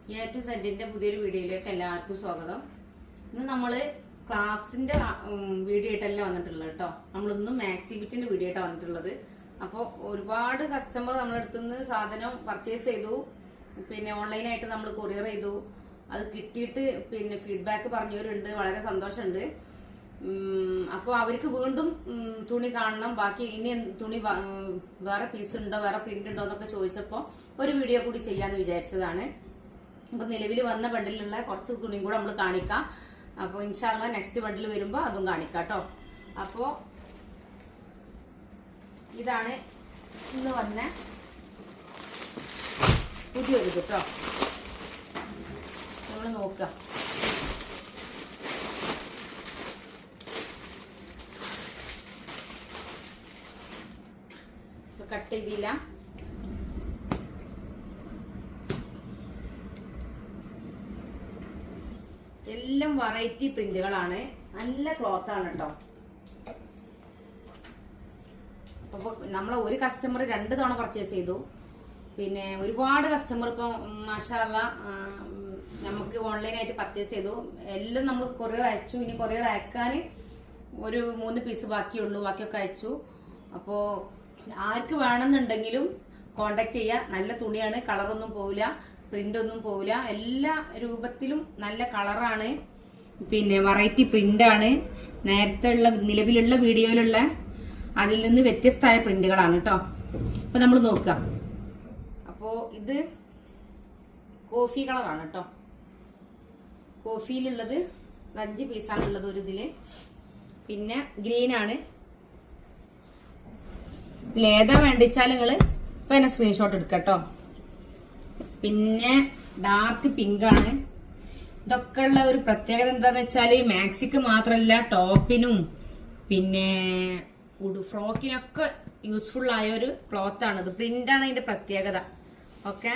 To സെറ്റിന്റെ പുതിയൊരു വീഡിയോയിലേക്ക് എല്ലാവർക്കും സ്വാഗതം. ഇന്ന് നമ്മള് ക്ലാസിന്റെ വീഡിയോ ആയിട്ടല്ല വന്നിട്ടുള്ളത് കേട്ടോ. നമ്മളിന്നും മാക്സി ബിറ്റിന്റെ വീഡിയോ ആയിട്ടാണ് വന്നിട്ടുള്ളത്. അപ്പോൾ ഒരുപാട് കസ്റ്റമർ നമ്മുടെ അടുത്ത് നിന്ന് സാധനം പർച്ചേസ് ചെയ്തു, പിന്നെ ഓൺലൈനായിട്ട് നമ്മൾ കൊറിയർ ചെയ്തു. അത് കിട്ടിയിട്ട് പിന്നെ ഫീഡ്ബാക്ക് പറഞ്ഞവരുണ്ട്, വളരെ സന്തോഷമുണ്ട്. അപ്പോൾ അവർക്ക് വീണ്ടും തുണി കാണണം, ബാക്കി ഇനി തുണി വേറെ പീസ് ഉണ്ടോ വേറെ പ്രിന്റ് ഉണ്ടോ എന്നൊക്കെ ചോദിച്ചപ്പോൾ ഒരു വീഡിയോ കൂടി ചെയ്യാന്ന് വിചാരിച്ചതാണ്. അപ്പൊ നിലവിൽ വന്ന ബണ്ടിലുള്ള കുറച്ച് തുണിയും കൂടെ നമ്മൾ കാണിക്കാം. അപ്പോൾ ഇൻഷാല്ല നെക്സ്റ്റ് ബണ്ടിൽ വരുമ്പോൾ അതും കാണിക്കാം കേട്ടോ. അപ്പോൾ ഇതാണ് ഇന്ന് വന്ന പുതിയൊരു കേട്ടോ. നമ്മൾ നോക്കാം. കട്ട് ചെയ്തില്ല. എല്ലാം വെറൈറ്റി പ്രിന്റുകളാണ്, നല്ല ക്ലോത്ത് ആണ് കേട്ടോ. അപ്പൊ നമ്മളെ ഒരു കസ്റ്റമർ 2 തവണ പർച്ചേസ് ചെയ്തു. പിന്നെ ഒരുപാട് കസ്റ്റമർ ഇപ്പം മാഷാഅല്ലാ നമുക്ക് ഓൺലൈനായിട്ട് പർച്ചേസ് ചെയ്തു. എല്ലാം നമ്മൾ കൊറിയർ അയച്ചു. ഇനി കൊറിയർ അയക്കാൻ ഒരു 3 പീസ് ബാക്കിയുള്ളൂ, ബാക്കിയൊക്കെ അയച്ചു. അപ്പോൾ ആർക്ക് വേണമെന്നുണ്ടെങ്കിലും കോണ്ടാക്ട് ചെയ്യുക. നല്ല തുണിയാണ്, കളറൊന്നും പോവില്ല, പ്രിന്റ് ഒന്നും പോവില്ല. എല്ലാ രൂപത്തിലും നല്ല കളറാണ്, പിന്നെ വെറൈറ്റി പ്രിന്റാണ്. നേരത്തെ ഉള്ള നിലവിലുള്ള വീഡിയോയിലുള്ള അതിൽ നിന്ന് വ്യത്യസ്തമായ പ്രിന്റുകളാണ് കേട്ടോ. അപ്പൊ നമ്മൾ നോക്കാം. അപ്പോ ഇത് കോഫി കളറാണ് കേട്ടോ. കോഫിയിലുള്ളത് 5 പീസാണുള്ളത് ഒരു ഇതില്. പിന്നെ ഗ്രീൻ ആണ്. ഇതിലേതാ വേണ്ടിച്ചാൽ നിങ്ങള് ഇപ്പൊ എന്നെ സ്ക്രീൻഷോട്ട് എടുക്കട്ടോ. പിന്നെ ഡാർക്ക് പിങ്ക് ആണ്. ഇതൊക്കെ ഉള്ള ഒരു പ്രത്യേകത എന്താന്ന് വെച്ചാല് മാക്സിക്ക് മാത്രല്ല, ടോപ്പിനും പിന്നെ ഫ്രോക്കിനൊക്കെ യൂസ്ഫുൾ ആയ ഒരു ക്ലോത്ത് ആണ്. ഇത് പ്രിന്റ് ആണ് ഇതിന്റെ പ്രത്യേകത. ഓക്കെ,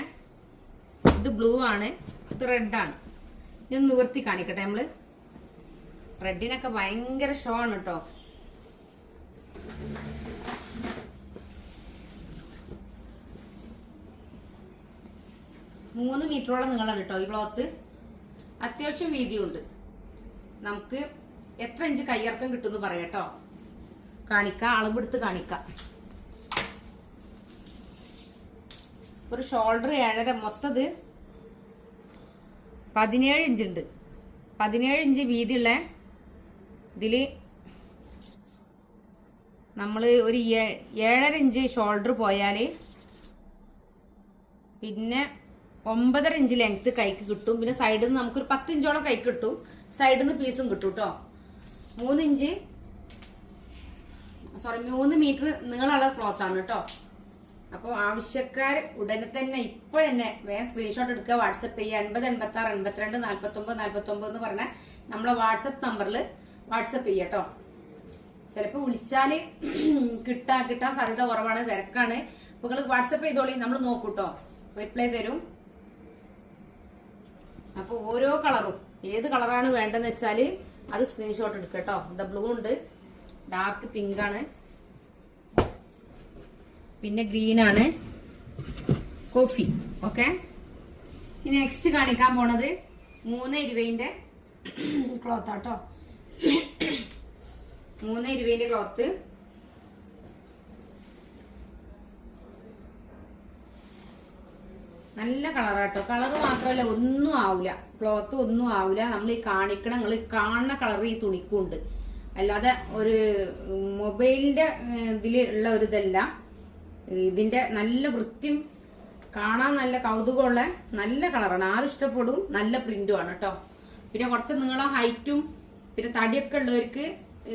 ഇത് ബ്ലൂ ആണ്, ഇത് റെഡ് ആണ്. ഇത് നിവർത്തി കാണിക്കട്ടെ. നമ്മള് റെഡിനൊക്കെ ഭയങ്കര ഷോ ആണ് കേട്ടോ. മൂന്ന് മീറ്ററോളം നീളമാണ് കേട്ടോ ഈ ക്ലോത്ത്. അത്യാവശ്യം വീതിയുണ്ട്. നമുക്ക് എത്ര ഇഞ്ച് കയ്യിറക്കം കിട്ടുമെന്ന് പറയാട്ടോ. കാണിക്കാം, അളവെടുത്ത് കാണിക്കാം. ഒരു ഷോൾഡർ 7.5, മൊത്തത് 17 ഇഞ്ച് ഉണ്ട്. 17 ഇഞ്ച് വീതിയുള്ള ഇതില് നമ്മൾ ഒരു 7.5 ഇഞ്ച് ഷോൾഡർ പോയാല് പിന്നെ 9.5 ഇഞ്ച് ലെങ്ത് കൈക്ക് കിട്ടും. പിന്നെ സൈഡിൽ നിന്ന് നമുക്കൊരു 10 ഇഞ്ചോളം കൈക്ക് കിട്ടും. സൈഡിൽ നിന്ന് പീസും കിട്ടും കേട്ടോ. 3 മീറ്റർ നീളമുള്ള ക്ലോത്ത് ആണ് കേട്ടോ. അപ്പോൾ ആവശ്യക്കാർ ഉടനെ തന്നെ ഇപ്പൊ തന്നെ വേഗം സ്ക്രീൻഷോട്ട് എടുക്കുക, വാട്സപ്പ് ചെയ്യുക. 80 86 82 49 49 എന്ന് പറഞ്ഞ നമ്മളെ വാട്സപ്പ് നമ്പറിൽ വാട്സപ്പ് ചെയ്യുക കേട്ടോ. ചിലപ്പോൾ വിളിച്ചാല് കിട്ടാൻ സാധ്യത കുറവാണ്, തിരക്കാണ്. അപ്പൊ നിങ്ങൾ വാട്സപ്പ് ചെയ്തോളി, നമ്മൾ നോക്കൂട്ടോ, റിപ്ലൈ തരും. അപ്പൊ ഓരോ കളറും ഏത് കളറാണ് വേണ്ടതെന്ന് വെച്ചാല് അത് സ്ക്രീൻഷോട്ട് എടുക്കുക കേട്ടോ. ഇത് ബ്ലൂ ഉണ്ട്, ഡാർക്ക് പിങ്ക് ആണ്, പിന്നെ ഗ്രീൻ ആണ്, കോഫി. ഓക്കെ, ഇനി നെക്സ്റ്റ് കാണിക്കാൻ പോണത് 3.20ന്റെ ക്ലോത്ത് ആട്ടോ. 3.20ന്റെ ക്ലോത്ത്. നല്ല കളറാട്ടോ. കളറ് മാത്രല്ല, ഒന്നും ആവില്ല, ക്ലോത്ത് ഒന്നും ആവില്ല. നമ്മൾ ഈ കാണിക്കണം, നിങ്ങൾ കാണുന്ന കളർ ഈ തുണിക്കുണ്ട്. അല്ലാതെ ഒരു മൊബൈലിന്റെ ഇതിലുള്ള ഒരു ഇതല്ല. ഇതിന്റെ നല്ല വൃത്തിയും കാണാൻ നല്ല കൗതുകമുള്ള നല്ല കളറാണ്. ആരും ഇഷ്ടപ്പെടും. നല്ല പ്രിന്റും ആണ് കേട്ടോ. പിന്നെ കുറച്ച് നീളം ഹൈറ്റും പിന്നെ തടിയൊക്കെ ഉള്ളവർക്ക്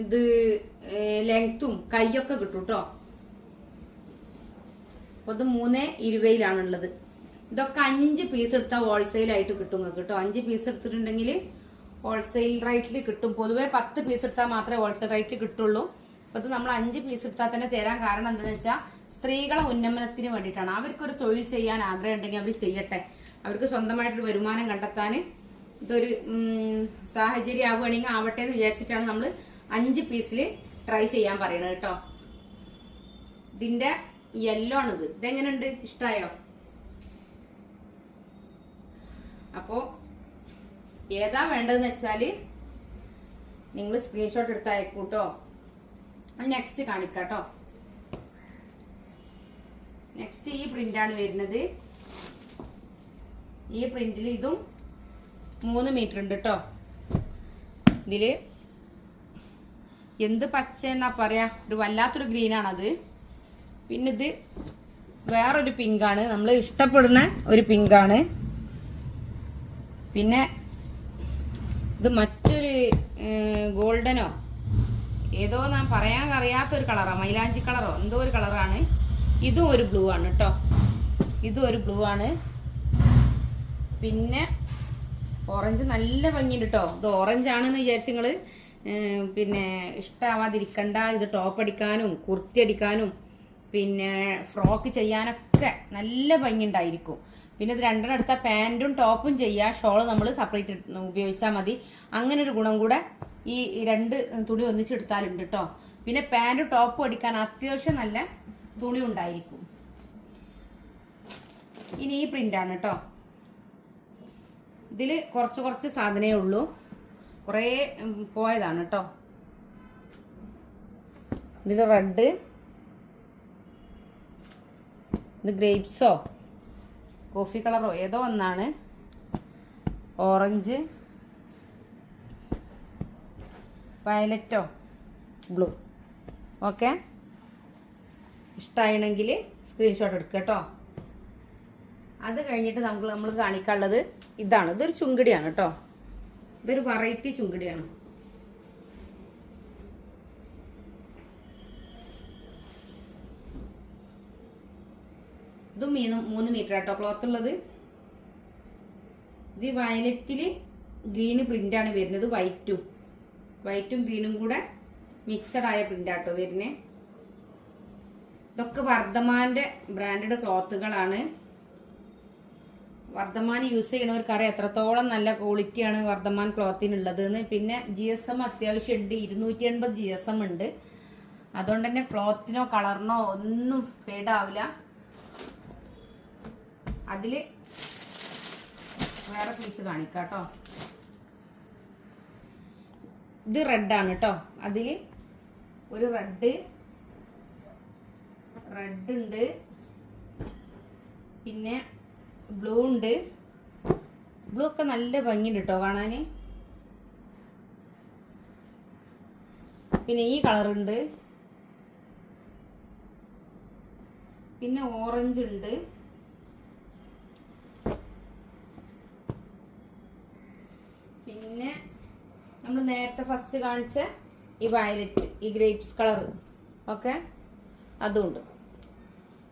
ഇത് ലെങ്ത്തും കൈയൊക്കെ കിട്ടും കേട്ടോ. അപ്പൊ ഇത് 3.20ലാണുള്ളത്. ഇതൊക്കെ 5 പീസ് എടുത്താൽ ഹോൾസെയിൽ ആയിട്ട് കിട്ടും നിങ്ങൾക്ക് കേട്ടോ. 5 പീസ് എടുത്തിട്ടുണ്ടെങ്കിൽ ഹോൾസെയിൽ റേറ്റിൽ കിട്ടും. പൊതുവെ 10 പീസ് എടുത്താൽ മാത്രമേ ഹോൾസെയിൽ റേറ്റിൽ കിട്ടുള്ളൂ. അപ്പൊ ഇത് നമ്മൾ 5 പീസ് എടുത്താൽ തന്നെ തരാൻ കാരണം എന്താണെന്ന് വെച്ചാൽ സ്ത്രീകളെ ഉന്നമനത്തിന് വേണ്ടിയിട്ടാണ്. അവർക്കൊരു തൊഴിൽ ചെയ്യാൻ ആഗ്രഹം ഉണ്ടെങ്കിൽ അവർ ചെയ്യട്ടെ. അവർക്ക് സ്വന്തമായിട്ടൊരു വരുമാനം കണ്ടെത്താൻ ഇതൊരു സാഹചര്യം ആവുകയാണെങ്കിൽ ആവട്ടെ എന്ന് വിചാരിച്ചിട്ടാണ് നമ്മൾ 5 പീസിൽ ട്രൈ ചെയ്യാൻ പറയുന്നത് കേട്ടോ. ഇതിന്റെ യെല്ലോ ആണിത്. ഇതെങ്ങനെയുണ്ട്, ഇഷ്ടമായോ? അപ്പോൾ ഏതാ വേണ്ടതെന്ന് വെച്ചാൽ നിങ്ങൾ സ്ക്രീൻഷോട്ട് എടുത്ത് അയക്കൂട്ടോ. നെക്സ്റ്റ് കാണിക്കാട്ടോ. നെക്സ്റ്റ് ഈ പ്രിന്റാണ് വരുന്നത്. ഈ പ്രിന്റിൽ ഇതും 3 മീറ്റർ ഉണ്ട് കേട്ടോ. ഇതില് എന്ത് പച്ച എന്നാ പറയാ, ഒരു വല്ലാത്തൊരു ഗ്രീനാണത്. പിന്നെ ഇത് വേറൊരു പിങ്കാണ്, നമ്മൾ ഇഷ്ടപ്പെടുന്ന ഒരു പിങ്കാണ്. പിന്നെ ഇത് മറ്റൊരു ഗോൾഡനോ ഏതോ ഞാൻ പറയാൻ അറിയാത്തൊരു കളറാണ്, മൈലാഞ്ചി കളറോ എന്തോ ഒരു കളറാണ്. ഇതും ഒരു ബ്ലൂ ആണ് കേട്ടോ. ഇതും ഒരു ബ്ലൂ ആണ്. പിന്നെ ഓറഞ്ച് നല്ല ഭംഗിയുണ്ട് കേട്ടോ. ഇത് ഓറഞ്ച് ആണെന്ന് വിചാരിച്ച് നിങ്ങൾ പിന്നെ ഇഷ്ടമാവാതിരിക്കണ്ട. ഇത് ടോപ്പ് അടിക്കാനും കുർത്തി അടിക്കാനും പിന്നെ ഫ്രോക്ക് ചെയ്യാനൊക്കെ നല്ല ഭംഗി ഉണ്ടായിരിക്കും. പിന്നെ ഇത് രണ്ടെണ്ണം എടുത്താൽ പാൻറ്റും ടോപ്പും ചെയ്യുക, ഷോള് നമ്മൾ സെപ്പറേറ്റ് ഉപയോഗിച്ചാൽ മതി. അങ്ങനെ ഒരു ഗുണം കൂടെ ഈ 2 തുണി ഒന്നിച്ചെടുത്താലുണ്ട് കേട്ടോ. പിന്നെ പാൻറ്റും ടോപ്പും അടിക്കാൻ അത്യാവശ്യം നല്ല തുണി ഉണ്ടായിരിക്കും. ഇനി ഈ പ്രിന്റാണ് കേട്ടോ. ഇതിൽ കുറച്ച് സാധനമേ ഉള്ളൂ, കുറേ പോയതാണ് കേട്ടോ. ഇതിൽ റെഡ്, ഇത് ഗ്രേപ്സോ കോഫി കളറോ ഏതോ ഒന്നാണ്, ഓറഞ്ച്, വയലറ്റോ ബ്ലൂ. ഓക്കെ, ഇഷ്ടമാണെങ്കിൽ സ്ക്രീൻഷോട്ട് എടുക്കുക കേട്ടോ. അത് കഴിഞ്ഞിട്ട് നമ്മൾ കാണിക്കാനുള്ളത് ഇതാണ്. ഇതൊരു ചുങ്കിടിയാണ് കേട്ടോ. ഇതൊരു വെറൈറ്റി ചുങ്കിടിയാണ്. ഇതും 3 മീറ്റർ കേട്ടോ ക്ലോത്ത് ഉള്ളത്. ഇത് വയലറ്റില് ഗ്രീന് പ്രിന്റാണ് വരുന്നത്. വൈറ്റും ഗ്രീനും കൂടെ മിക്സഡ് ആയ പ്രിന്റാട്ടോ വരുന്നത്. ഇതൊക്കെ വർദ്ധമാന്റെ ബ്രാൻഡഡ് ക്ലോത്തുകളാണ്. വർദ്ധമാൻ യൂസ് ചെയ്യണവർക്കറിയാം എത്രത്തോളം നല്ല ക്വാളിറ്റിയാണ് വർദ്ധമാൻ ക്ലോത്തിനുള്ളത് എന്ന്. പിന്നെ GSM അത്യാവശ്യം ഉണ്ട്, 280 GSM ഉണ്ട്. അതുകൊണ്ട് തന്നെ ക്ലോത്തിനോ കളറിനോ ഒന്നും ഫേഡ് ആവില്ല. അതില് വേറെ പീസ് കാണിക്കാട്ടോ. ഇത് റെഡാണ് കേട്ടോ. അതില് ഒരു റെഡ് ഉണ്ട്, പിന്നെ ബ്ലൂ ഉണ്ട്. ബ്ലൂ ഒക്കെ നല്ല ഭംഗിയുണ്ട് കേട്ടോ കാണാന്. പിന്നെ ഈ കളറുണ്ട്, പിന്നെ ഓറഞ്ച് ഉണ്ട്, പിന്നെ നമ്മൾ നേരത്തെ ഫസ്റ്റ് കാണിച്ച ഈ വയലറ്റ്, ഈ ഗ്രേപ്സ് കളർ ഓക്കെ അതുണ്ട്.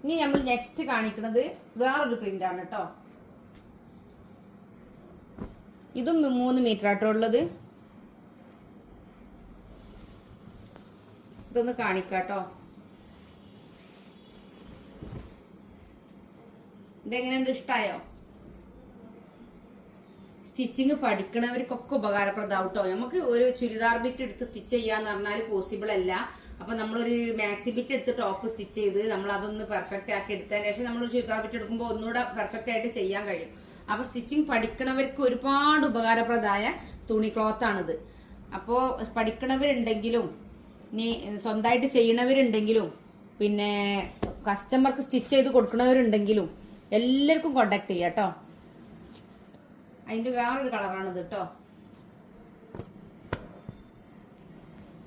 ഇനി നമ്മൾ നെക്സ്റ്റ് കാണിക്കുന്നത് വേറൊരു പ്രിന്റ് ആണ് കേട്ടോ. ഇതും 3 മീറ്റർ ആട്ടോ ഉള്ളത്. ഇതൊന്ന് കാണിക്കാട്ടോ. ഇതെങ്ങനെയുണ്ട്, ഇഷ്ടായോ? സ്റ്റിച്ചിങ് പഠിക്കണവർക്കൊക്കെ ഉപകാരപ്രദമാവും കേട്ടോ. നമുക്ക് ഒരു ചുരിദാർ ബിറ്റ് എടുത്ത് സ്റ്റിച്ച് ചെയ്യാന്ന് പറഞ്ഞാൽ പോസിബിൾ അല്ല. അപ്പൊ നമ്മളൊരു മാക്സി ബിറ്റ് എടുത്ത് ടോപ്പ് സ്റ്റിച്ച് ചെയ്ത് നമ്മൾ അതൊന്ന് പെർഫെക്റ്റ് ആക്കി എടുത്തതിന് ശേഷം നമ്മളൊരു ചുരിദാർ ബിറ്റ് എടുക്കുമ്പോൾ ഒന്നുകൂടെ പെർഫെക്റ്റ് ആയിട്ട് ചെയ്യാൻ കഴിയും. അപ്പൊ സ്റ്റിച്ചിങ് പഠിക്കണവർക്ക് ഒരുപാട് ഉപകാരപ്രദമായ തുണി ക്ലോത്ത് ആണിത്. അപ്പോൾ പഠിക്കണവരുണ്ടെങ്കിലും ഇനി സ്വന്തമായിട്ട് ചെയ്യണവരുണ്ടെങ്കിലും പിന്നെ കസ്റ്റമർക്ക് സ്റ്റിച്ച് ചെയ്ത് കൊടുക്കണവരുണ്ടെങ്കിലും എല്ലാവർക്കും കോണ്ടാക്ട് ചെയ്യാം കേട്ടോ. അതിന്റെ വേറൊരു കളറാണിത് കേട്ടോ.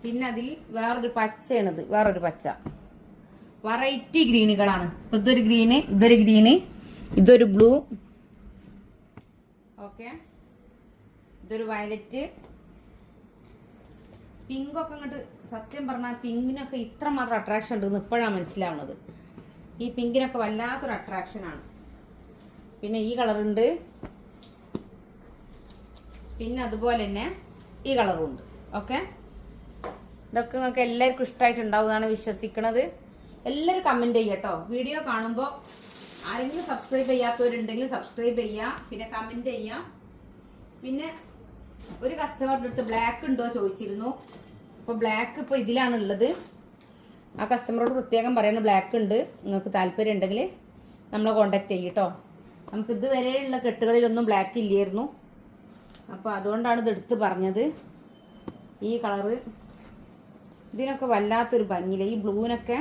പിന്നെ അതിൽ വേറൊരു പച്ചയാണിത്, വേറൊരു പച്ച. വെറൈറ്റി ഗ്രീനുകളാണ്. ഇതൊരു ഗ്രീന്, ഇതൊരു ഗ്രീന്, ഇതൊരു ബ്ലൂ, ഓക്കെ, ഇതൊരു വയലറ്റ്. പിങ്കൊക്കെ അങ്ങോട്ട് സത്യം പറഞ്ഞാൽ പിങ്കിനൊക്കെ ഇത്രമാത്രം അട്രാക്ഷൻ ഉണ്ടെന്ന് ഇപ്പോഴാണ് മനസ്സിലാവുന്നത്. ഈ പിങ്കിനൊക്കെ വല്ലാത്തൊരു അട്രാക്ഷനാണ്. പിന്നെ ഈ കളറുണ്ട്, പിന്നെ അതുപോലെ തന്നെ ഈ കളറും ഉണ്ട്. ഓക്കെ, ഇതൊക്കെ നിങ്ങൾക്ക് എല്ലാവർക്കും ഇഷ്ടമായിട്ടുണ്ടാവുമെന്നാണ് വിശ്വസിക്കുന്നത്. എല്ലാവരും കമന്റ് ചെയ്യട്ടോ. വീഡിയോ കാണുമ്പോൾ ആരെങ്കിലും സബ്സ്ക്രൈബ് ചെയ്യാത്തവരുണ്ടെങ്കിൽ സബ്സ്ക്രൈബ് ചെയ്യുക, പിന്നെ കമന്റ് ചെയ്യാം. പിന്നെ ഒരു കസ്റ്റമറുടെ അടുത്ത് ബ്ലാക്ക് ഉണ്ടോ ചോദിച്ചിരുന്നു. അപ്പോൾ ബ്ലാക്ക് ഇപ്പോൾ ഇതിലാണ് ഉള്ളത്. ആ കസ്റ്റമറോട് പ്രത്യേകം പറയണം ബ്ലാക്ക് ഉണ്ട്, നിങ്ങൾക്ക് താല്പര്യം ഉണ്ടെങ്കിൽ നമ്മളെ കോണ്ടാക്ട് ചെയ്യട്ടോ. നമുക്ക് ഇതുവരെയുള്ള കെട്ടുകളിലൊന്നും ബ്ലാക്ക് ഇല്ലായിരുന്നു. അപ്പോൾ അതുകൊണ്ടാണ് ഇത് എടുത്ത് പറഞ്ഞത്. ഈ കളറ് ഇതിനൊക്കെ വല്ലാത്തൊരു ഭംഗിയില്ല. ഈ ബ്ലൂവിനൊക്കെ,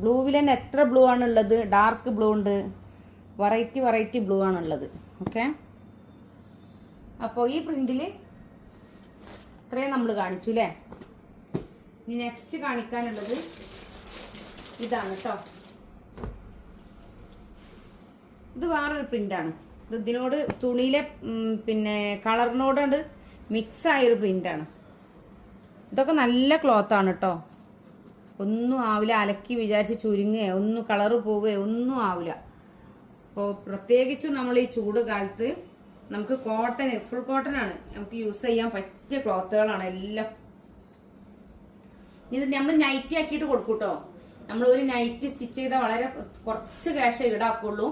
ബ്ലൂവിൽ തന്നെ എത്ര ബ്ലൂ ആണുള്ളത്, ഡാർക്ക് ബ്ലൂ ഉണ്ട്, വെറൈറ്റി ബ്ലൂ ആണുള്ളത്. ഓക്കെ, അപ്പോൾ ഈ പ്രിന്റിൽ ഇത്രയും നമ്മൾ കാണിച്ചു അല്ലേ. ഇനി നെക്സ്റ്റ് കാണിക്കാനുള്ളത് ഇതാണ് കേട്ടോ. ഇത് വേറൊരു പ്രിന്റാണ്. ഇത് ഇതിനോട് തുണിയിലെ പിന്നെ കളറിനോട് മിക്സ് ആയൊരു പ്രിന്റാണ്. ഇതൊക്കെ നല്ല ക്ലോത്താണ് കേട്ടോ. ഒന്നും ആവില്ല, അലക്കി വിചാരിച്ച് ചുരുങ്ങേ ഒന്നും കളറ് പോവേ ഒന്നും ആവില്ല. അപ്പോൾ പ്രത്യേകിച്ചും നമ്മൾ ഈ ചൂട് കാലത്ത് നമുക്ക് കോട്ടൺ, ഫുൾ കോട്ടൺ ആണ് നമുക്ക് യൂസ് ചെയ്യാൻ പറ്റിയ ക്ലോത്തുകളാണ് എല്ലാം. ഇത് നമ്മൾ നൈറ്റി ആക്കിയിട്ട് കൊടുക്കും കേട്ടോ. നമ്മൾ ഒരു നൈറ്റി സ്റ്റിച്ച് ചെയ്താൽ വളരെ കുറച്ച് ക്യാഷ് ഈടാക്കുള്ളൂ.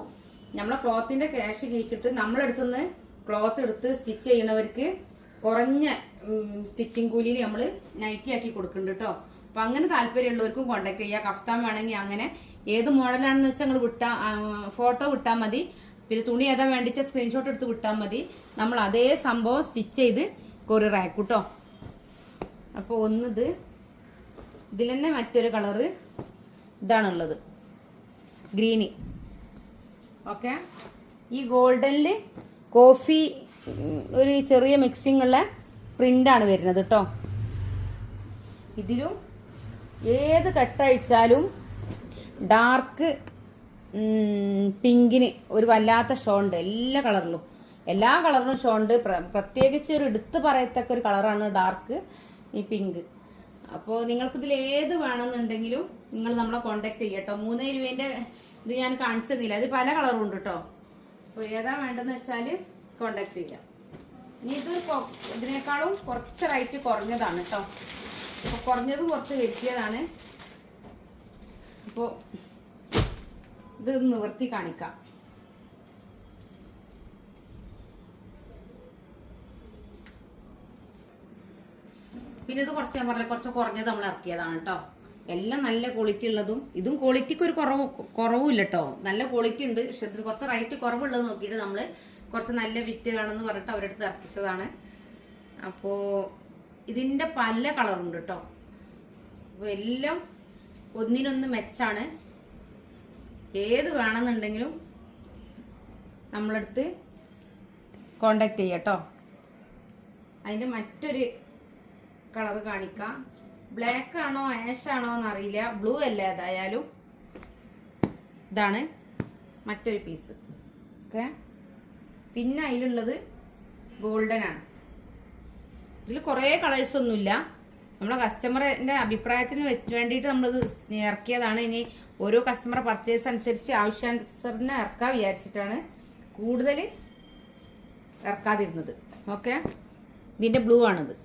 നമ്മളെ ക്ലോത്തിന്റെ ക്യാഷ് കഴിച്ചിട്ട് നമ്മളെടുത്തുനിന്ന് ക്ലോത്ത് എടുത്ത് സ്റ്റിച്ച് ചെയ്യണവർക്ക് കുറഞ്ഞ സ്റ്റിച്ചിങ് കൂലിയിൽ നമ്മൾ നൈറ്റി ആക്കി കൊടുക്കുന്നുണ്ട് കേട്ടോ. അപ്പൊ അങ്ങനെ താല്പര്യമുള്ളവർക്കും കോൺടാക്ട് ചെയ്യുക. കഫ്താൻ വേണമെങ്കിൽ അങ്ങനെ ഏത് മോഡലാണെന്ന് വെച്ചാൽ നിങ്ങൾ ഫോട്ടോ വിട്ടാൽ മതി. പിന്നെ തുണി ഏതാ വേണ്ടിച്ച സ്ക്രീൻഷോട്ട് എടുത്ത് വിട്ടാൽ മതി. നമ്മൾ അതേ സംഭവം സ്റ്റിച്ച് ചെയ്ത് കൊറിയർ അയക്കും കേട്ടോ. അപ്പോൾ ഒന്നിത്, ഇതിൽ തന്നെ മറ്റൊരു കളറ് ഇതാണുള്ളത്, ഗ്രീന്. ഓക്കെ, ഈ ഗോൾഡനിൽ കോഫി ഒരു ചെറിയ മിക്സിംഗ് ഉള്ള പ്രിന്റാണ് വരുന്നത് കേട്ടോ. ഇതിലും ഏത് കെട്ടഴിച്ചാലും ഡാർക്ക് പിങ്കിന് ഒരു വല്ലാത്ത ഷോ ഉണ്ട്. എല്ലാ കളറിലും ഷോ ഉണ്ട്. പ്രത്യേകിച്ച് ഒരു എടുത്ത് പറയത്തക്ക ഒരു കളറാണ് ഡാർക്ക് ഈ പിങ്ക്. അപ്പോൾ നിങ്ങൾക്കിതിൽ ഏത് വേണമെന്നുണ്ടെങ്കിലും നിങ്ങൾ നമ്മളെ കോണ്ടാക്ട് ചെയ്യട്ടോ. 3 രൂപേൻ്റെ ഇത് ഞാൻ കാണിച്ചു തന്നില്ല, അത് പല കളറും ഉണ്ട് കേട്ടോ. അപ്പോൾ ഏതാ വേണ്ടതെന്ന് വെച്ചാൽ കോണ്ടാക്ട് ചെയ്യാം. ഇനി ഇത് ഇതിനേക്കാളും കുറച്ച് റേറ്റ് കുറഞ്ഞതാണ് കേട്ടോ. അപ്പോൾ കുറഞ്ഞതും കുറച്ച് വരുത്തിയതാണ്. അപ്പോൾ ഇത് നിവർത്തി കാണിക്കാം. പിന്നെ ഇത് കുറച്ച് ഞാൻ പറഞ്ഞ കുറച്ച് കുറഞ്ഞത് നമ്മൾ ഇറക്കിയതാണ് കേട്ടോ. എല്ലാം നല്ല ക്വാളിറ്റി ഉള്ളതും, ഇതും ക്വാളിറ്റിക്ക് ഒരു കുറവുമില്ല കേട്ടോ. നല്ല ക്വാളിറ്റി ഉണ്ട്. പക്ഷെ ഇതിന് കുറച്ച് റേറ്റ് കുറവുള്ളത് നോക്കിയിട്ട് നമ്മൾ കുറച്ച് നല്ല വിറ്റുകളെന്ന് പറഞ്ഞിട്ട് അവരടുത്ത് ഇറക്കിച്ചതാണ്. അപ്പോൾ ഇതിൻ്റെ പല കളറുണ്ട് കേട്ടോ. അപ്പോൾ എല്ലാം ഒന്നിനൊന്ന് മെച്ചാണ്. ഏത് വേണമെന്നുണ്ടെങ്കിലും നമ്മളടുത്ത് കോണ്ടാക്ട് ചെയ്യാം കേട്ടോ. അതിൻ്റെ മറ്റൊരു കളർ കാണിക്കാം. ബ്ലാക്ക് ആണോ ആഷ് ആണോ എന്നറിയില്ല, ബ്ലൂ അല്ല ഏതായാലും. ഇതാണ് മറ്റൊരു പീസ്. ഓക്കെ, പിന്നെ അതിലുള്ളത് ഗോൾഡൻ ആണ്. ഇതിൽ കുറേ കളേഴ്സ് ഒന്നുമില്ല. നമ്മളെ കസ്റ്റമറിന്റെ അഭിപ്രായത്തിന് വേണ്ടിയിട്ട് നമ്മളിത് ഇറക്കിയതാണ്. ഇനി ഓരോ കസ്റ്റമർ പർച്ചേസ് അനുസരിച്ച് ആവശ്യാനുസരണം ഇറക്കാൻ വിചാരിച്ചിട്ടാണ് കൂടുതൽ ഇറക്കാതിരുന്നത്. ഓക്കെ, ഇതിന്റെ ബ്ലൂ ആണിത്.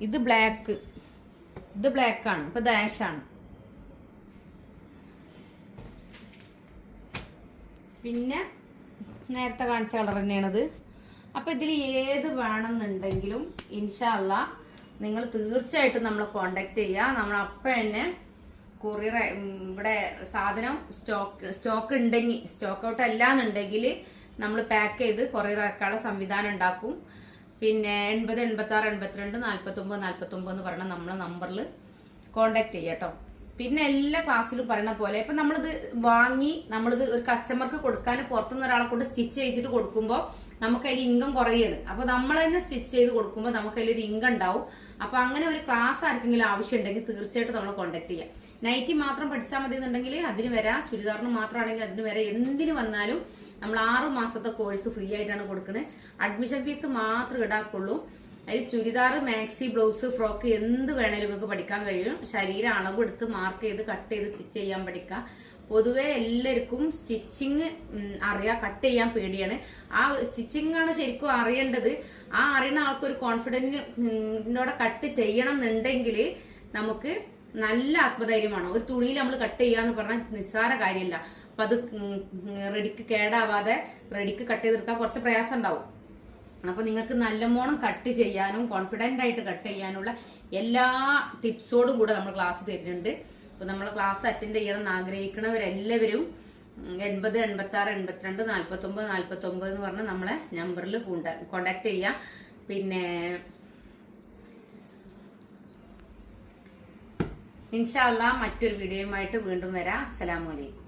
ഇത് ബ്ലാക്ക്, ഇത് ബ്ലാക്ക് ആണ്. ഇപ്പൊ ഡാഷ് ആണ്. പിന്നെ നേരത്തെ കാണിച്ച കളർ തന്നെയാണിത്. അപ്പൊ ഇതിൽ ഏത് വേണമെന്നുണ്ടെങ്കിലും ഇൻഷാ അല്ലാ നിങ്ങൾ തീർച്ചയായിട്ടും നമ്മളെ കോണ്ടാക്ട് ചെയ്യുക. നമ്മൾ അപ്പം തന്നെ കൊറിയർ ഇവിടെ സാധനം സ്റ്റോക്ക് ഉണ്ടെങ്കിൽ, സ്റ്റോക്ക് ഔട്ട് അല്ലാന്നുണ്ടെങ്കിൽ നമ്മൾ പാക്ക് ചെയ്ത് കൊറിയർ ഇറക്കാനുള്ള സംവിധാനം ഉണ്ടാക്കും. പിന്നെ 80 86 82 49 49 എന്ന് പറയുന്ന നമ്മളെ നമ്പറിൽ കോണ്ടാക്ട് ചെയ്യാം കേട്ടോ. പിന്നെ എല്ലാ ക്ലാസ്സിലും പറയുന്ന പോലെ ഇപ്പൊ നമ്മളിത് വാങ്ങി നമ്മളിത് ഒരു കസ്റ്റമർക്ക് കൊടുക്കാൻ പുറത്തുനിന്ന് ഒരാളെ കൊണ്ട് സ്റ്റിച്ച് ചെയ്തിട്ട് കൊടുക്കുമ്പോൾ നമുക്ക് അതിൽ ഇൻകം കുറയാണ്. അപ്പൊ നമ്മൾ തന്നെ സ്റ്റിച്ച് ചെയ്ത് കൊടുക്കുമ്പോൾ നമുക്ക് അതിലൊരു ഇൻകം ഉണ്ടാവും. അപ്പൊ അങ്ങനെ ഒരു ക്ലാസ് ആർക്കെങ്കിലും ആവശ്യം ഉണ്ടെങ്കിൽ തീർച്ചയായിട്ടും നമ്മൾ കോണ്ടാക്ട് ചെയ്യാം. നൈറ്റി മാത്രം പഠിച്ചാൽ മതി എന്നുണ്ടെങ്കിൽ അതിന് വരാം. ചുരിദാറിന് മാത്രമാണെങ്കിൽ അതിന് വരാം. എന്തിനു വന്നാലും നമ്മൾ 6 മാസത്തെ കോഴ്സ് ഫ്രീ ആയിട്ടാണ് കൊടുക്കുന്നത്. അഡ്മിഷൻ ഫീസ് മാത്രം ഈടാക്കുള്ളൂ. അതിൽ ചുരിദാർ, മാക്സി, ബ്ലൗസ്, ഫ്രോക്ക് എന്ത് വേണേലും നിങ്ങൾക്ക് പഠിക്കാൻ കഴിയും. ശരീരം അളവെടുത്ത് മാർക്ക് ചെയ്ത് കട്ട് ചെയ്ത് സ്റ്റിച്ച് ചെയ്യാൻ പഠിക്കാം. പൊതുവെ എല്ലാവർക്കും സ്റ്റിച്ചിങ് അറിയാം, കട്ട് ചെയ്യാൻ പേടിയാണ്. ആ സ്റ്റിച്ചിങ് ആണ് ശരിക്കും അറിയേണ്ടത്. ആ അറിയുന്ന ആൾക്കൊരു കോൺഫിഡൻറ്റിനോടെ കട്ട് ചെയ്യണം എന്നുണ്ടെങ്കിൽ നമുക്ക് നല്ല ആത്മധൈര്യമാണ്. ഒരു തുണിയിൽ നമ്മൾ കട്ട് ചെയ്യാന്ന് പറഞ്ഞാൽ നിസ്സാര കാര്യമില്ല. അപ്പൊ അത് റെഡിക്ക് കേടാവാതെ റെഡിക്ക് കട്ട് ചെയ്തെടുക്കാൻ കുറച്ച് പ്രയാസം ഉണ്ടാവും. അപ്പൊ നിങ്ങൾക്ക് നല്ലവണ്ണം കട്ട് ചെയ്യാനും കോൺഫിഡന്റ് ആയിട്ട് കട്ട് ചെയ്യാനുള്ള എല്ലാ ടിപ്സോടും കൂടെ നമ്മൾ ക്ലാസ് തരുന്നുണ്ട്. അപ്പൊ നമ്മൾ ക്ലാസ് അറ്റൻഡ് ചെയ്യണം എന്ന് ആഗ്രഹിക്കുന്നവരെല്ലാവരും 80 86 82 49 49 എന്ന് പറഞ്ഞ് നമ്മളെ നമ്പറിൽ കോണ്ടാക്ട് ചെയ്യാം. പിന്നെ ഇൻഷാ അല്ലാഹ് മറ്റൊരു വീഡിയോയുമായിട്ട് വീണ്ടും വരാം. അസ്സലാമു അലൈക്കും.